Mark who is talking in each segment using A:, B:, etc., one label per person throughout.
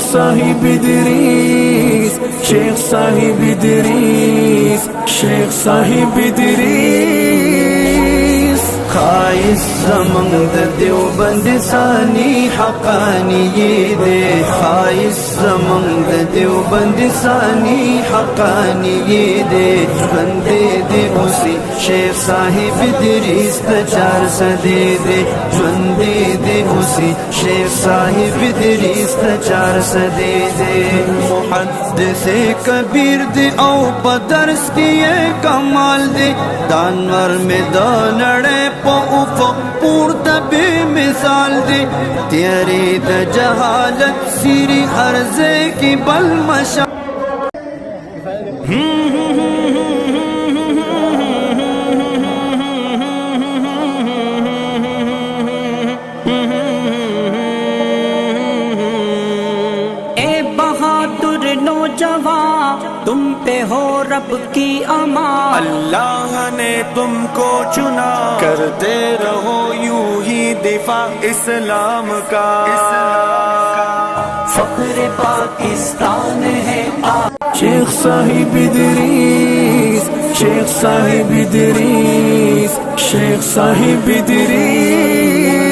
A: साहिब इदरीस, शेख साहिब इदरीस, शेख साहिब इदरीस। खाइस ज़मंद देवबंद सानी हक़ानी ये दे, खाइस ज़मंद देवबंद सानी हक़ानी ये दे। बंदे दे उसी शेख साहिब इदरीस चार सदे दे, बंदे दे उसी शेख साहिब इदरीस चार सदे दे। मुहद्दिसे कबीर दे औ बदर्स किए कमाल दे, दानवर में दानड़े उफ़क़ पूर्ता बेमिसाल दे। तेरे द जहालत सिरी हर्ज़े की बलमशा।
B: ए बहादुर नौजवान तुम पे हो रब की अमान,
A: अल्लाह ने तुमको चुना, करते रहो यूं ही दिफा इस्लाम का।
B: फख्र पाकिस्तान है
A: शेख साहिब इदरीस, शेख साहिब इदरीस, शेख साहिब इदरीस।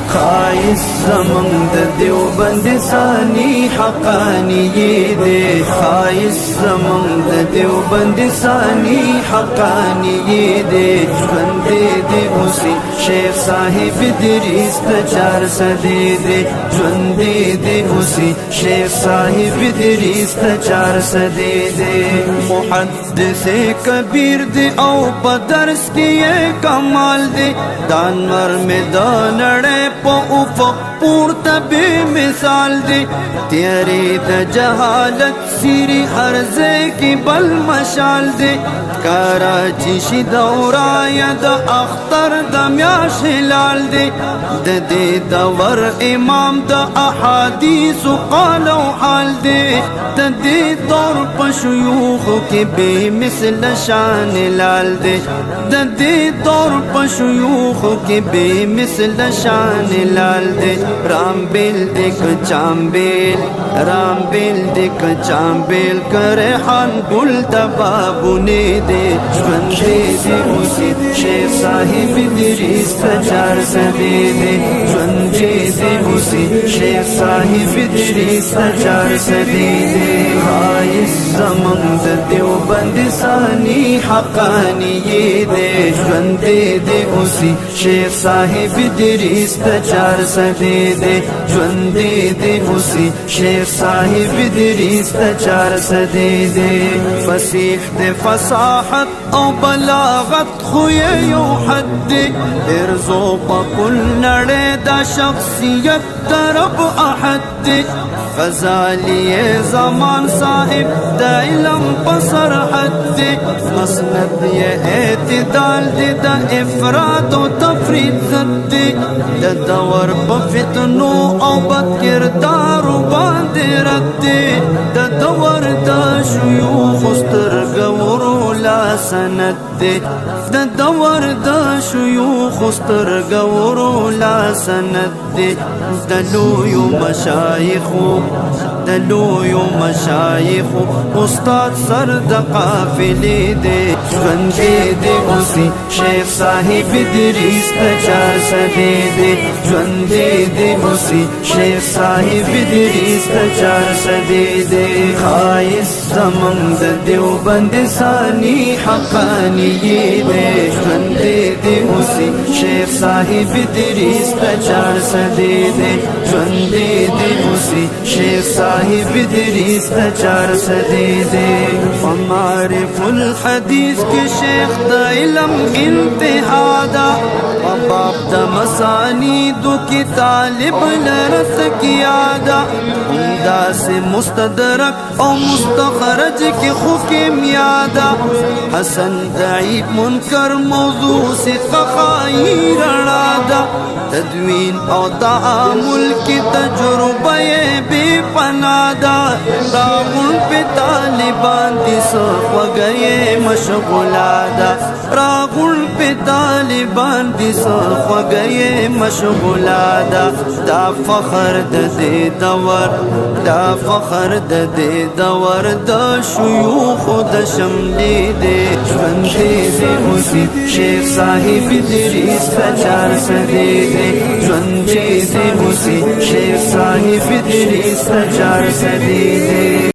A: खाइस ज़मंद देवबंद सानी हक़ानी ये दे, खाइस ज़मंद देवबंद सानी हक़ानी ये दे। बंदे दे उसी शेख साहिब इदरीस चार सदे दे, बंदे दे उसी शेख साहिब इदरीस चार सदे दे। मुहद्दिसे कबीर दे औ बदर्स किए कमाल दे, दानवर में दानड़े उफ़क़ पूर्ता बेमिसाल दे। तेरे द जहालत सिरी हर्ज़े की बलमशाल दे। कराची शिदौरा या द अख्तर द म्याश लाल दे, दे दवर इमाम द अहादीस क़ालो हाल दे। दे दौर पशयूख के बेमिसल शान लाल दे, दे दौर पशयूख के बेमिसल शान लाल दे। राम बेल देख चांबेल, राम बेल देख चांबेल करे हान गुल दबाबू ने दे। बंदे दे उसी शेख साहिब इदरीस चार सदे दे, बंदे दे उसी शेख साहिब इदरीस चार सदे दे। खाइस ज़मंद देवबंद सानी हक़ानी ये दे, बंदे दे उसी शेख साहिब इदरीस चार सदे दे, बंदे दे उसी शेख साहिब इदरीस चार सदे दे। फसीह दे फसाहत औ बलागत खुए यो हद, इर्ज़ो बकुल नड़े दा शख्सियत तरब अहद। ग़ज़ालिए ज़मान साहिब दा इल्म पसर हद, मसनद ये एतिदाल दे दा इफ़राद व तफ़रीद ज़द। द दवर बफ़ितनो औ बद किरदार बांदे रद, द दवर दा शुयूख़ उस्तरगवरो ला सनद। द दवर दा शुयूख़ उस्तरगवरो ला सनद। दलोयो मशाइख़ो, दलोयो मशाइख़ो उस्ताद सर द काफ़िले दे। बंदे दे उसी शेख साहिब इदरीस चार सदे दे, बंदे दे उसी शेख साहिब इदरीस चार सदे दे। खाइस ज़मंद देवबंद सानी हक़ानी ये दे, बंदे दे उसी शेख साहिब इदरीस चार सदे दे, बंदे दे उसी शेख साहिब इदरीस चार सदे दे। हमारे फुल हदीस के शेख दा इल्म इंतिहादा, बाप दा मसानी दो की तालिब लरस की आदा। उम्दा से मुस्तदरक और मुस्तखरज के हुक्म यादा, हसन दईफ मुनकर मौजू से क़खाई रणादा। तदवीन और तामुल की तजुर्बे बे پنادا راغون پہ طالبان دی سخوگئے مشغولادا راغون پہ طالبان دی سخوگئے مشغولادا دا فخر دے دور دا فخر دے دور دا شیوخ دا شملی دے ژوندی دے اوسی شیخ صاحب ادریس کا 400 دے ژوندی دے اوسی شیخ صاحب ادریس کا 400 دے